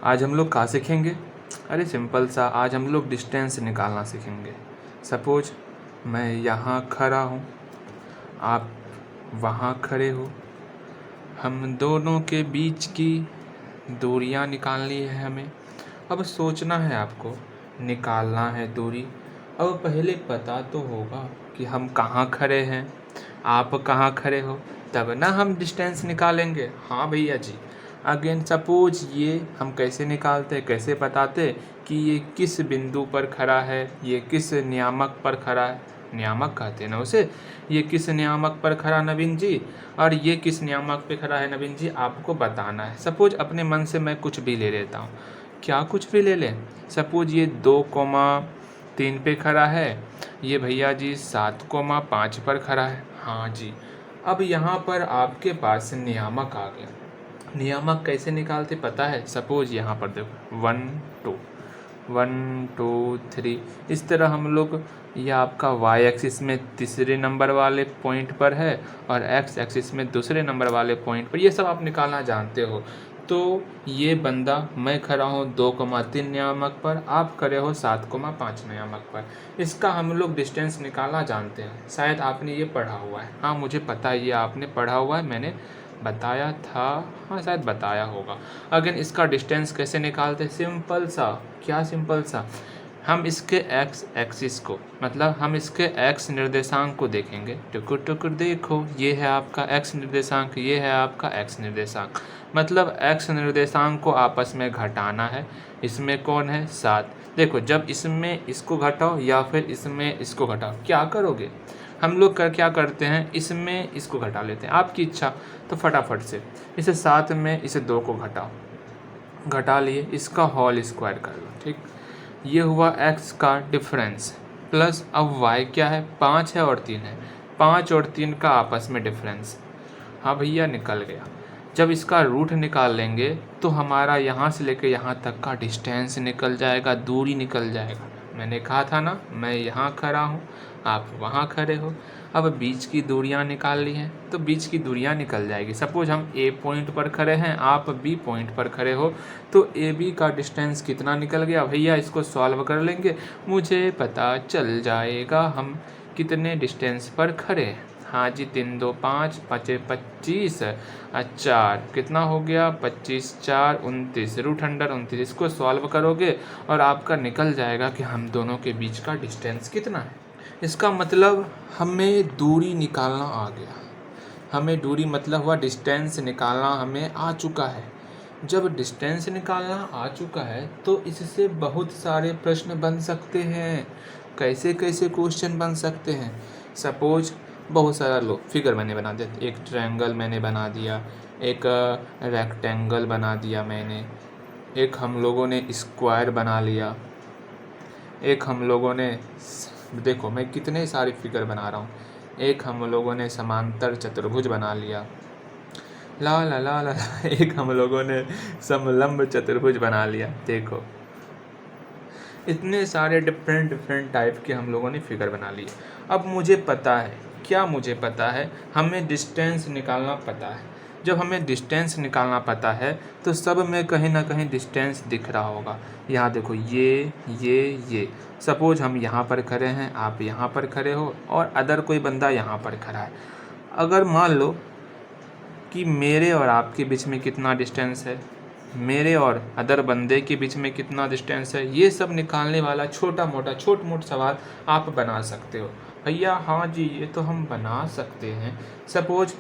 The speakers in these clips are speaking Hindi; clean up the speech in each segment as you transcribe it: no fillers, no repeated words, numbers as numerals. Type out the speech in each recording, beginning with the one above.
आज हम लोग कहाँ सीखेंगे? अरे सिंपल सा, आज हम लोग डिस्टेंस निकालना सीखेंगे। सपोज मैं यहाँ खड़ा हूँ, आप वहाँ खड़े हो, हम दोनों के बीच की दूरियाँ निकालनी है हमें। अब सोचना है आपको, निकालना है दूरी। अब पहले पता तो होगा कि हम कहाँ खड़े हैं, आप कहाँ खड़े हो, तब ना हम डिस्टेंस निकालेंगे। हाँ भैया जी। अगेन सपोज ये हम कैसे निकालते, कैसे बताते कि ये किस बिंदु पर खड़ा है, ये किस नियामक पर खड़ा है, नियामक कहते हैं ना उसे। ये किस नियामक पर खड़ा नवीन जी, और ये किस नियामक पे खड़ा है नवीन जी, आपको बताना है। सपोज अपने मन से मैं कुछ भी ले लेता हूँ। क्या कुछ भी ले लें? सपोज ये 2,3 पे खड़ा है, ये भैया जी 7,5 पर खड़ा है। हाँ जी। अब यहाँ पर आपके पास नियामक आ गया। नियामक कैसे निकालते पता है? सपोज यहाँ पर देखो 1 2 3, इस तरह हम लोग, यह आपका वाई एक्सिस में तीसरे नंबर वाले पॉइंट पर है और एक्स एक्सिस में दूसरे नंबर वाले पॉइंट पर, ये सब आप निकालना जानते हो। तो ये बंदा, मैं खड़ा हूँ 2,3 नियामक पर, आप खड़े हो 7,5 नियामक पर। इसका हम लोग डिस्टेंस निकालना जानते हैं। शायद आपने ये पढ़ा हुआ है। हाँ मुझे पता है ये आपने पढ़ा हुआ है, मैंने बताया था। हाँ शायद बताया होगा। अगेन इसका डिस्टेंस कैसे निकालते? सिंपल सा। क्या सिंपल सा? हम इसके एक्स एक्सिस को, मतलब हम इसके एक्स निर्देशांक को देखेंगे। टुकुर टुकुर देखो, ये है आपका एक्स निर्देशांक, ये है आपका एक्स निर्देशांक। मतलब एक्स निर्देशांक को आपस में घटाना है। इसमें कौन है? 7। देखो, जब इसमें इसको घटाओ या फिर इसमें इसको घटाओ, क्या करोगे? हम लोग क्या करते हैं, इसमें इसको घटा लेते हैं, आपकी इच्छा। तो फटाफट से इसे 7 में इसे 2 को घटाओ, घटा लिए, इसका होल स्क्वायर कर लो। ठीक, ये हुआ x का डिफरेंस। प्लस अब y क्या है? 5 है और 3 है। 5 और 3 का आपस में डिफरेंस। हाँ भैया निकल गया। जब इसका रूट निकाल लेंगे तो हमारा यहाँ से लेकर यहाँ तक का डिस्टेंस निकल जाएगा, दूरी निकल जाएगा। मैंने कहा था ना, मैं यहाँ खड़ा हूँ, आप वहाँ खड़े हो। अब बीच की दूरियाँ निकाल ली हैं तो बीच की दूरियाँ निकल जाएगी। सपोज हम ए पॉइंट पर खड़े हैं, आप बी पॉइंट पर खड़े हो, तो ए बी का डिस्टेंस कितना निकल गया भैया? इसको सॉल्व कर लेंगे, मुझे पता चल जाएगा हम कितने डिस्टेंस पर खड़े हैं। हाँ जी, 3 2 5 5 25, 4 कितना हो गया? 25 4 29, √29। इसको सॉल्व करोगे और आपका निकल जाएगा कि हम दोनों के बीच का डिस्टेंस कितना है। इसका मतलब हमें दूरी निकालना आ गया। हमें दूरी मतलब हुआ डिस्टेंस निकालना हमें आ चुका है। जब डिस्टेंस निकालना आ चुका है तो इससे बहुत सारे प्रश्न बन सकते हैं। कैसे कैसे क्वेश्चन बन सकते हैं? सपोज बहुत सारा लो फिगर मैंने बना दिया, एक ट्रायंगल मैंने बना दिया, एक रेक्टेंगल बना दिया मैंने, एक हम लोगों ने स्क्वायर बना लिया, एक हम लोगों ने, देखो मैं कितने सारे फिगर बना रहा हूँ, एक हम लोगों ने समांतर चतुर्भुज बना लिया, ला ला ला ला, एक हम लोगों ने समलंब चतुर्भुज बना लिया। देखो इतने सारे डिफरेंट टाइप के हम लोगों ने फिगर बना लिए। अब मुझे पता है, क्या मुझे पता है? हमें डिस्टेंस निकालना पता है। जब हमें डिस्टेंस निकालना पता है तो सब में कहीं ना कहीं डिस्टेंस दिख रहा होगा। यहाँ देखो, ये सपोज हम यहाँ पर खड़े हैं, आप यहाँ पर खड़े हो और अदर कोई बंदा यहाँ पर खड़ा है। अगर मान लो कि मेरे और आपके बीच में कितना डिस्टेंस है, मेरे और अदर बंदे के बीच में कितना डिस्टेंस है, ये सब निकालने वाला छोट मोट सवाल आप बना सकते हो। भैया हाँ जी, ये तो हम बना सकते हैं। सपोज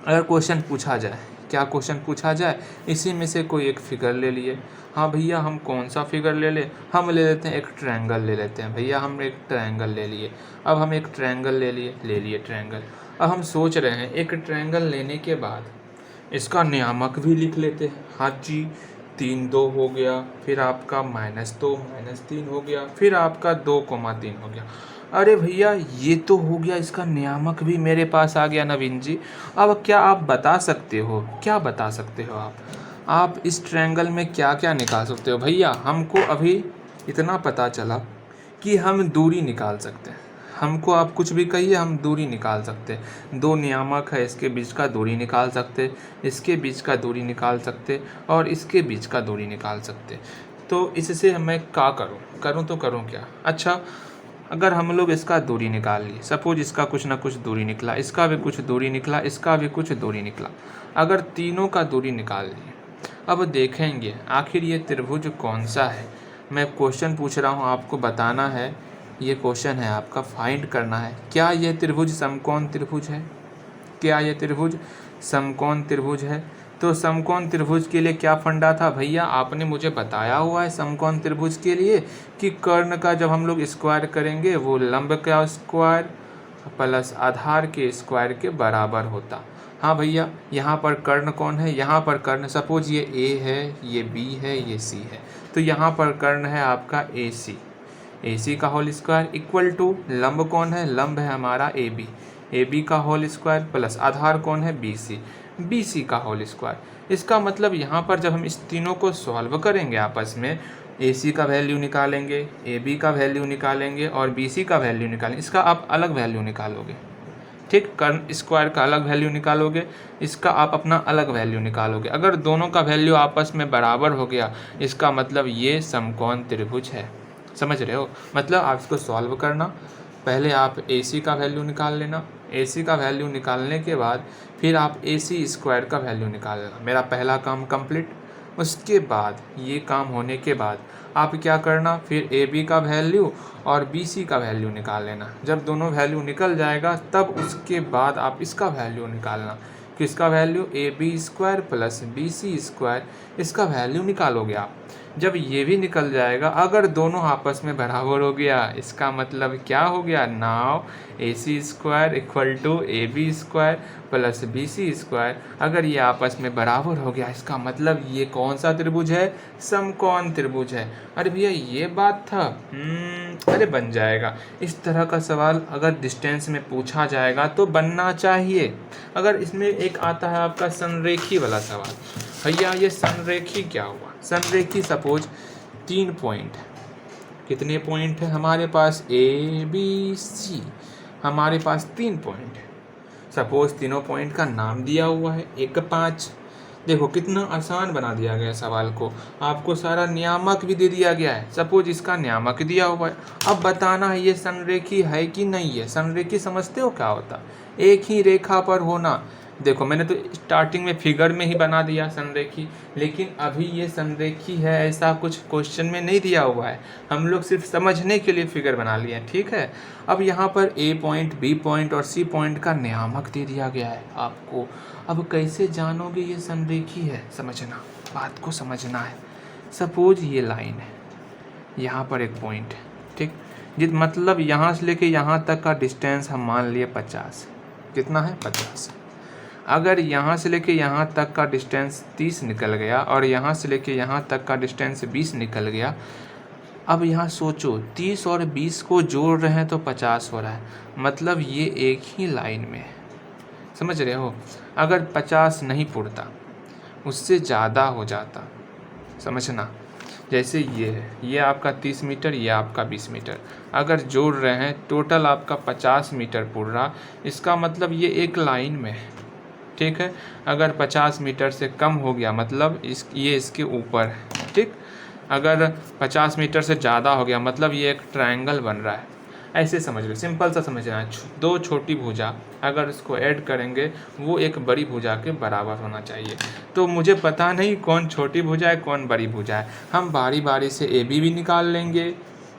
अगर क्वेश्चन पूछा जाए, क्या क्वेश्चन पूछा जाए? इसी में से कोई एक फिगर ले लिए। हाँ भैया हम कौन सा फिगर ले लें? हम ले लेते हैं एक ट्रायंगल ले लेते हैं। भैया हम एक ट्रायंगल ले लिए। अब हम एक ट्रायंगल ले लिए ट्रायंगल। अब हम सोच रहे हैं एक ट्रायंगल लेने के बाद इसका नियामक भी लिख लेते हैं। हाँ जी, 3 2 हो गया, फिर आपका -2 -3 हो गया, फिर आपका 2,3 हो गया। अरे भैया ये तो हो गया, इसका नियामक भी मेरे पास आ गया नवीन जी। अब क्या आप बता सकते हो, क्या बता सकते हो आप इस ट्रायंगल में क्या क्या निकाल सकते हो? भैया हमको अभी इतना पता चला कि हम दूरी निकाल सकते हैं। हमको आप कुछ भी कहिए, हम दूरी निकाल सकते हैं। दो नियामक है, इसके बीच का दूरी निकाल सकते, इसके बीच का दूरी निकाल सकते और इसके बीच का दूरी निकाल सकते। तो इससे मैं क्या करूँ तो करूँ क्या? अच्छा, अगर हम लोग इसका दूरी निकाल लिए, सपोज इसका कुछ ना कुछ दूरी निकला, इसका भी कुछ दूरी निकला, इसका भी कुछ दूरी निकला, अगर तीनों का दूरी निकाल लिए, अब देखेंगे आखिर ये त्रिभुज कौन सा है। मैं क्वेश्चन पूछ रहा हूँ, आपको बताना है, ये क्वेश्चन है आपका, फाइंड करना है क्या ये त्रिभुज समकोण त्रिभुज है, क्या ये त्रिभुज समकोण त्रिभुज है। तो समकोण त्रिभुज के लिए क्या फंडा था भैया, आपने मुझे बताया हुआ है समकोण त्रिभुज के लिए कि कर्ण का जब हम लोग स्क्वायर करेंगे वो लंब का स्क्वायर प्लस आधार के स्क्वायर के बराबर होता। हाँ भैया, यहाँ पर कर्ण कौन है, यहाँ पर कर्ण, सपोज ये ए है, ये बी है, ये सी है, तो यहाँ पर कर्ण है आपका ए सी का होल स्क्वायर इक्वल टू लंब कौन है, लंब है हमारा ए बी का होल स्क्वायर प्लस आधार कौन है, बी सी का होल स्क्वायर। इसका मतलब यहाँ पर जब हम इस तीनों को सॉल्व करेंगे आपस में, ए सी का वैल्यू निकालेंगे, ए बी का वैल्यू निकालेंगे और बी सी का वैल्यू निकालेंगे, इसका आप अलग वैल्यू निकालोगे, ठीक, कर्ण स्क्वायर का अलग वैल्यू निकालोगे, इसका आप अपना अलग वैल्यू निकालोगे। अगर दोनों का वैल्यू आपस में बराबर हो गया, इसका मतलब ये समकोण त्रिभुज है। समझ रहे हो? मतलब आप इसको सॉल्व करना, पहले आप ए सी का वैल्यू निकाल लेना, ए सी का वैल्यू निकालने के बाद फिर आप ए सी स्क्वायर का वैल्यू निकाल लेना। मेरा पहला काम कंप्लीट। उसके बाद ये काम होने के बाद आप क्या करना, फिर ए बी का वैल्यू और बी सी का वैल्यू निकाल लेना। जब दोनों वैल्यू निकल जाएगा तब उसके बाद आप इसका वैल्यू निकालना, किसका value, A B square plus B C square, इसका वैल्यू निकालोगे आप। जब ये भी निकल जाएगा, अगर दोनों आपस में बराबर हो गया, इसका मतलब क्या हो गया, now A C square equal to A B square plus B C square. अगर ये आपस में बराबर हो गया, इसका मतलब ये कौन सा त्रिभुज है, समकोण त्रिभुज है। अरे भैया ये बात था, अरे बन जाएगा। इस तरह का सवाल अगर डिस्टेंस में पूछा जाएगा तो बनना चाहिए। अगर इसमें एक आता है आपका संरेखी वाला सवाल, भैया ये संरेखी क्या हुआ, संरेखी सपोज 3 पॉइंट, कितने पॉइंट है हमारे पास, ए बी सी, हमारे पास 3 पॉइंट है। सपोज तीनों पॉइंट का नाम दिया हुआ है 1 5। देखो कितना आसान बना दिया गया सवाल को, आपको सारा नियामक भी दे दिया गया है। सपोज इसका नियामक दिया हुआ है, अब बताना है ये संरेखी है कि नहीं है। संरेखी समझते हो क्या होता, एक ही रेखा पर होना। देखो मैंने तो स्टार्टिंग में फिगर में ही बना दिया संरेखी, लेकिन अभी ये संरेखी है ऐसा कुछ क्वेश्चन में नहीं दिया हुआ है, हम लोग सिर्फ समझने के लिए फिगर बना लिए हैं, ठीक है। अब यहाँ पर ए पॉइंट, बी पॉइंट और सी पॉइंट का नियामक दे दिया गया है आपको। अब कैसे जानोगे ये संरेखी है, समझना, बात को समझना है। सपोज ये लाइन है, यहाँ पर एक पॉइंट है, ठीक, मतलब यहाँ से लेके यहाँ तक का डिस्टेंस हम मान लिए 50, कितना है 50। अगर यहाँ से लेके यहाँ तक का डिस्टेंस 30 निकल गया और यहाँ से लेके यहाँ तक का डिस्टेंस 20 निकल गया, अब यहाँ सोचो 30 और 20 को जोड़ रहे हैं तो 50 हो रहा है, मतलब ये एक ही लाइन में है। समझ रहे हो? अगर 50 नहीं पुरता, उससे ज़्यादा हो जाता, समझना। जैसे ये है, ये आपका 30 मीटर, ये आपका 20 मीटर, अगर जोड़ रहे हैं टोटल आपका 50 मीटर पुर रहा, इसका मतलब ये एक लाइन में है, ठीक है। अगर 50 मीटर से कम हो गया मतलब ये इसके ऊपर है, ठीक। अगर 50 मीटर से ज़्यादा हो गया मतलब ये एक ट्रायंगल बन रहा है। ऐसे समझ लो, सिंपल सा समझना है। दो छोटी भुजा अगर इसको ऐड करेंगे वो एक बड़ी भुजा के बराबर होना चाहिए। तो मुझे पता नहीं कौन छोटी भुजा है कौन बड़ी भुजा है, हम बारी बारी से ए बी भी निकाल लेंगे,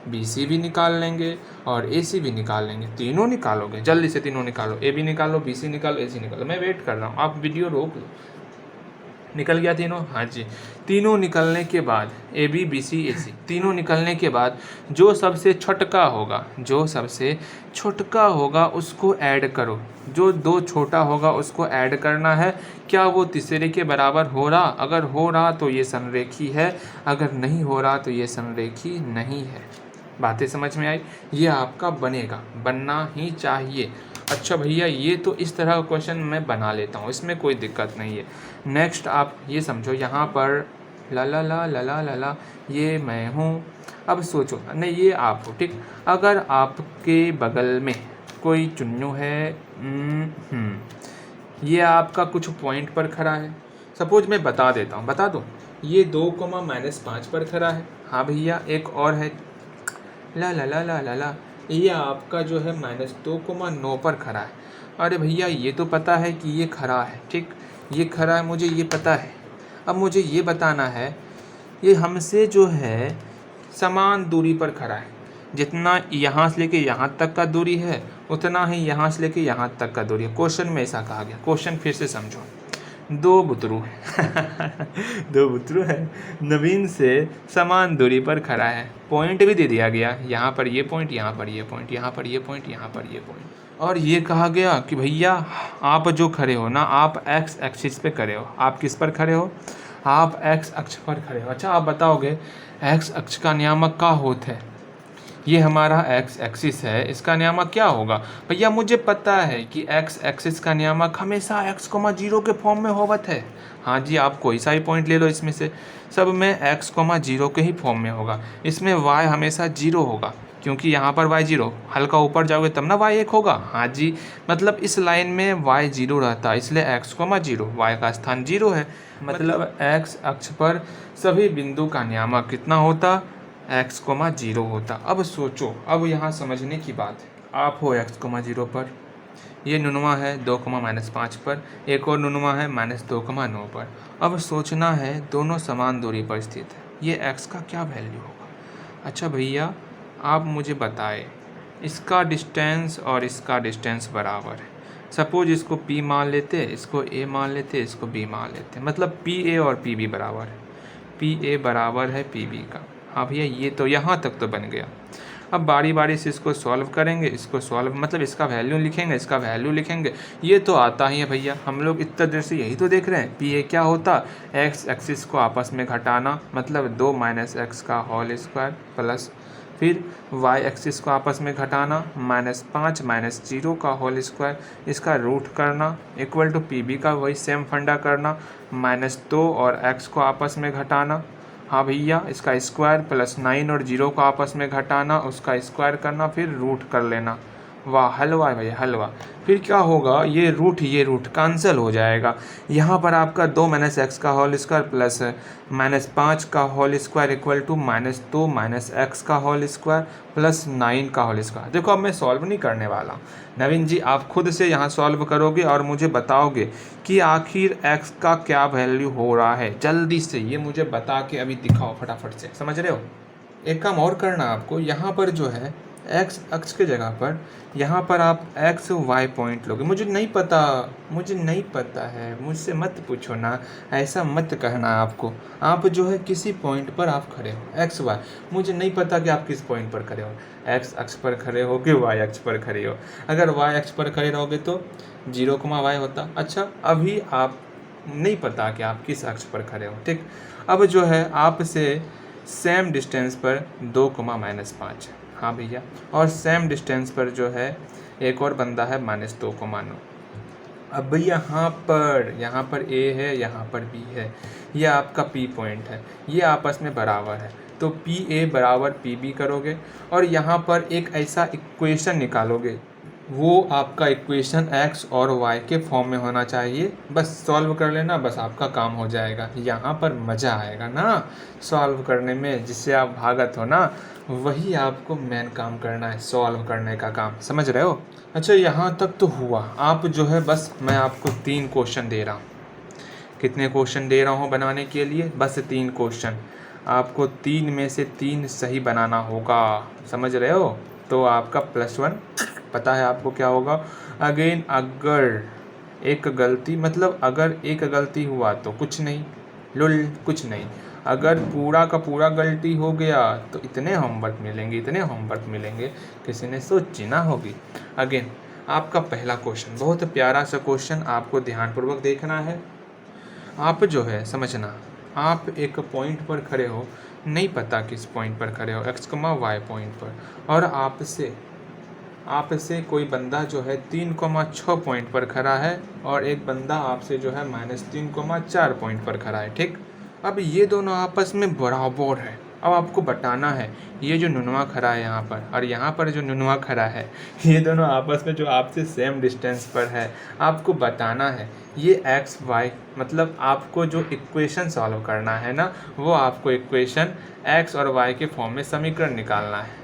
बी सी भी निकाल लेंगे और ए सी भी निकाल लेंगे। तीनों निकालोगे, जल्दी से तीनों निकालो, ए बी निकालो, बी सी निकालो, ए सी निकालो। मैं वेट कर रहा हूँ, आप वीडियो रोक लो। निकल गया तीनों? हाँ जी। तीनों निकलने के बाद ए बी बी सी ए सी, तीनों निकलने के बाद जो सबसे छोटका होगा उसको ऐड करो। जो दो छोटा होगा उसको ऐड करना है। क्या वो तीसरे के बराबर हो रहा? अगर हो रहा तो ये संरेखी है, अगर नहीं हो रहा तो ये संरेखी नहीं है। बातें समझ में आई? ये आपका बनेगा, बनना ही चाहिए। अच्छा भैया ये तो इस तरह का क्वेश्चन मैं बना लेता हूँ, इसमें कोई दिक्कत नहीं है। नेक्स्ट आप ये समझो, यहाँ पर ला ला ला ला ला ला ये मैं हूँ। अब सोचो, नहीं ये आप हो, ठीक। अगर आप आपके बगल में कोई चुन्नू है, ये आपका कुछ पॉइंट पर खड़ा है। सपोज मैं बता देता हूँ, बता दूँ, ये 2,-5 पर खड़ा है। हाँ भैया, एक और है, ला ला ला ला ला ला, ये आपका जो है -2,9 पर खड़ा है। अरे भैया, ये तो पता है कि ये खड़ा है, ठीक, ये खड़ा है, मुझे ये पता है। अब मुझे ये बताना है, ये हमसे जो है समान दूरी पर खड़ा है। जितना यहाँ से लेके यहाँ तक का दूरी है, उतना ही यहाँ से लेके यहाँ तक का दूरी है। क्वेश्चन में ऐसा कहा गया, क्वेश्चन फिर से समझो। दो बुतरू है दो बुतरू है, नवीन से समान दूरी पर खड़ा है। पॉइंट भी दे दिया गया, यहाँ पर ये पॉइंट, यहाँ पर ये पॉइंट, यहाँ पर ये पॉइंट, यहाँ पर ये पॉइंट। और ये कहा गया कि भैया आप जो खड़े हो ना, आप एक्स एक्सिस पे खड़े हो। आप किस पर खड़े हो? आप एक्स अक्ष पर खड़े हो। अच्छा, आप बताओगे एक्स अक्ष का नियामक क्या होता है? ये हमारा एक्स एक्सिस है, इसका नियामक क्या होगा? भैया मुझे पता है कि एक्स एक्सिस का नियामक हमेशा x,0 के फॉर्म में होवत है। हाँ जी, आप कोई सा ही पॉइंट ले लो, इसमें से सब में x,0 के ही फॉर्म में होगा। इसमें y हमेशा 0 होगा, क्योंकि यहाँ पर y 0, हल्का ऊपर जाओगे तब ना y 1 होगा। हाँ जी, मतलब इस लाइन में y 0 रहता है, इसलिए x,0, y का स्थान 0 है। मतलब x अक्ष पर सभी बिंदु का नियामक कितना होता? x,0 होता। अब सोचो, अब यहाँ समझने की बात है, आप हो x,0 पर, ये नुनवा है 2,-5 पर, एक और नुनवा है -2,9 पर। अब सोचना है दोनों समान दूरी पर स्थित है, ये x का क्या वैल्यू होगा? अच्छा भैया, आप मुझे बताए, इसका डिस्टेंस और इसका डिस्टेंस बराबर है। सपोज इसको p मान लेते, इसको a मान लेते, इसको b मान लेते, मतलब PA और PB बराबर है, PA बराबर है PB का। हाँ भैया, ये तो यहाँ तक तो बन गया। अब बारी बारी से इसको सॉल्व करेंगे, इसको सॉल्व मतलब इसका वैल्यू लिखेंगे, इसका वैल्यू लिखेंगे, ये तो आता ही है भैया। हम लोग इतना देर से यही तो देख रहे हैं। PA क्या होता? एक्स एक्सिस को आपस में घटाना, मतलब 2 - x का होल स्क्वायर प्लस, फिर y एक्सिस को आपस में घटाना, -5 - 0 का होल स्क्वायर, इसका रूट करना, इक्वल टू PB का वही सेम फंडा करना, -2 और x को आपस में घटाना। हाँ भैया, इसका स्क्वायर प्लस 9 और 0 को आपस में घटाना, उसका स्क्वायर करना, फिर रूट कर लेना। वाह, हलवा है भैया, हलवा। फिर क्या होगा, ये रूट कैंसिल हो जाएगा। यहाँ पर आपका 2 - x का होल स्क्वायर प्लस -5 का whole square equal to -2 - x का होल स्क्वायर प्लस 9 का होल स्क्वायर। देखो, अब मैं सॉल्व नहीं करने वाला, नवीन जी आप खुद से यहाँ सॉल्व करोगे और मुझे बताओगे कि आखिर x का क्या वैल्यू हो रहा है। जल्दी से ये मुझे बता के अभी दिखाओ फटाफट से, समझ रहे हो? एक काम और करना आपको, यहाँ पर जो है x अक्ष के जगह पर, यहाँ पर आप x y पॉइंट लोगे। मुझे नहीं पता है, मुझसे मत पूछो ना, ऐसा मत कहना आपको। आप जो है किसी पॉइंट पर आप खड़े हो, x y, मुझे नहीं पता कि आप किस पॉइंट पर खड़े हो, x अक्ष पर खड़े हो कि y अक्ष पर खड़े हो। अगर y अक्ष पर खड़े रहोगे तो 0,y होता। अच्छा, अभी आप नहीं पता कि आप किस अक्ष पर खड़े हो, ठीक। अब जो है आपसे सेम डिस्टेंस पर 2,-5 है। हाँ भैया, और सेम डिस्टेंस पर जो है एक और बंदा है -2,9। अब भैया यहाँ पर A है, यहाँ पर B है, ये आपका P पॉइंट है, ये आपस में बराबर है, तो PA बराबर PB करोगे और यहाँ पर एक ऐसा इक्वेशन निकालोगे, वो आपका इक्वेशन x और y के फॉर्म में होना चाहिए। बस सॉल्व कर लेना, बस आपका काम हो जाएगा। यहाँ पर मज़ा आएगा ना सॉल्व करने में, जिससे आप भागत हो ना, वही आपको मेन काम करना है, सॉल्व करने का काम, समझ रहे हो? अच्छा, यहाँ तक तो हुआ। आप जो है, बस मैं आपको 3 क्वेश्चन दे रहा हूँ। कितने क्वेश्चन दे रहा हूँ बनाने के लिए? बस 3 क्वेश्चन। आपको 3 में से 3 सही बनाना होगा, समझ रहे हो? तो आपका +1 पता है आपको क्या होगा। अगेन, अगर एक गलती, मतलब अगर एक गलती हुआ तो कुछ नहीं, लुल कुछ नहीं। अगर पूरा का पूरा गलती हो गया तो इतने होमवर्क मिलेंगे, किसी ने सोची ना होगी। अगेन, आपका पहला क्वेश्चन, बहुत प्यारा सा क्वेश्चन, आपको ध्यानपूर्वक देखना है। आप जो है समझना, आप एक पॉइंट पर खड़े हो, नहीं पता किस पॉइंट पर खड़े हो, x, y पॉइंट पर, और आपसे कोई बंदा जो है 3,6 पॉइंट पर खड़ा है और एक बंदा आपसे जो है -3,4 पॉइंट पर खड़ा है, ठीक। अब ये दोनों आपस में बराबर है, अब आपको बताना है ये जो नुनवा खड़ा है यहाँ पर और यहाँ पर जो नुनवा खड़ा है, ये दोनों आपस में जो आपसे सेम डिस्टेंस पर है, आपको बताना है ये एक्स वाई, मतलब आपको जो इक्वेशन सॉल्व करना है ना, वो आपको इक्वेशन एक्स और वाई के फॉर्म में समीकरण निकालना है।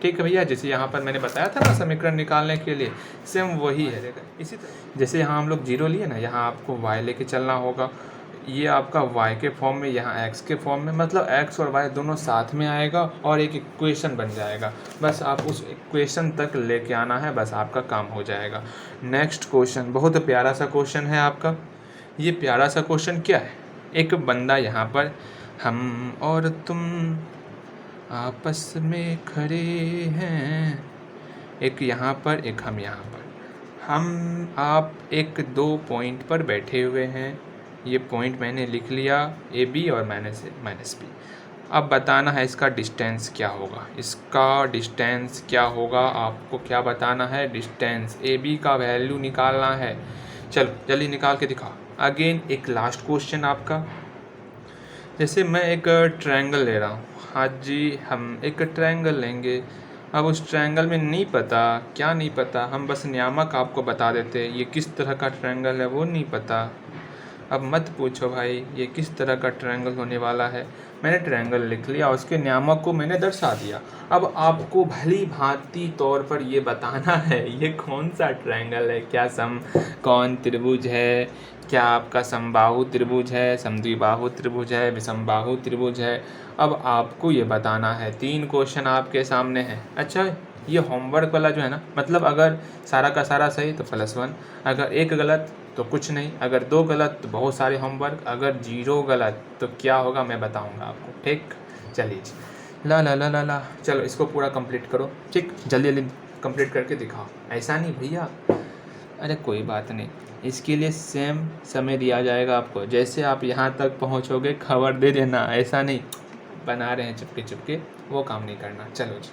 ठीक है भैया, जैसे यहाँ पर मैंने बताया था ना समीकरण निकालने के लिए, सेम वही है। इसी तरह जैसे यहाँ हम लोग 0 लिए ना, यहाँ आपको y लेके चलना होगा, ये आपका y के फॉर्म में, यहाँ x के फॉर्म में, मतलब x और y दोनों साथ में आएगा और एक इक्वेशन बन जाएगा। बस आप उस इक्वेशन तक लेके आना है, बस आपका काम हो जाएगा। नेक्स्ट क्वेश्चन, बहुत प्यारा सा क्वेश्चन है आपका। ये प्यारा सा क्वेश्चन क्या है, एक बंदा यहाँ पर हम और तुम आपस में खड़े हैं, एक यहाँ पर एक हम यहाँ पर, हम आप एक 2 पॉइंट पर बैठे हुए हैं। ये पॉइंट मैंने लिख लिया ए बी और माइनस बी। अब बताना है इसका डिस्टेंस क्या होगा, इसका डिस्टेंस क्या होगा, आपको क्या बताना है, डिस्टेंस ए बी का वैल्यू निकालना है। चलो जल्दी निकाल के दिखाओ। अगेन एक लास्ट क्वेश्चन आपका, जैसे मैं एक ट्रायंगल ले रहा हूँ, हाँ जी हम एक ट्रायंगल लेंगे। अब उस ट्रायंगल में नहीं पता, क्या नहीं पता, हम बस नियामक आपको बता देते, ये किस तरह का ट्रायंगल है वो नहीं पता। अब मत पूछो भाई ये किस तरह का ट्रायंगल होने वाला है, मैंने ट्रायंगल लिख लिया, उसके नियामक को मैंने दर्शा दिया। अब आपको भली भांति तौर पर ये बताना है ये कौन सा ट्रायंगल है, क्या समकोण त्रिभुज है, क्या आपका समबाहु त्रिभुज है, समद्विबाहु त्रिभुज है, विषमबाहु त्रिभुज है। अब आपको ये बताना है। 3 क्वेश्चन आपके सामने हैं। अच्छा ये होमवर्क वाला जो है ना, मतलब अगर सारा का सारा सही तो +1, अगर 1 गलत तो कुछ नहीं, अगर 2 गलत तो बहुत सारे होमवर्क, अगर 0 गलत तो क्या होगा मैं बताऊंगा आपको। ठीक, चलिए ला ला ला ला ला, चलो इसको पूरा कंप्लीट करो। ठीक, जल्दी जल्दी कंप्लीट करके दिखाओ। ऐसा नहीं भैया, अरे कोई बात नहीं, इसके लिए सेम समय दिया जाएगा आपको। जैसे आप यहाँ तक पहुँचोगे खबर दे देना, ऐसा नहीं बना रहे हैं चुपके चुपके, वो काम नहीं करना। चलो जी।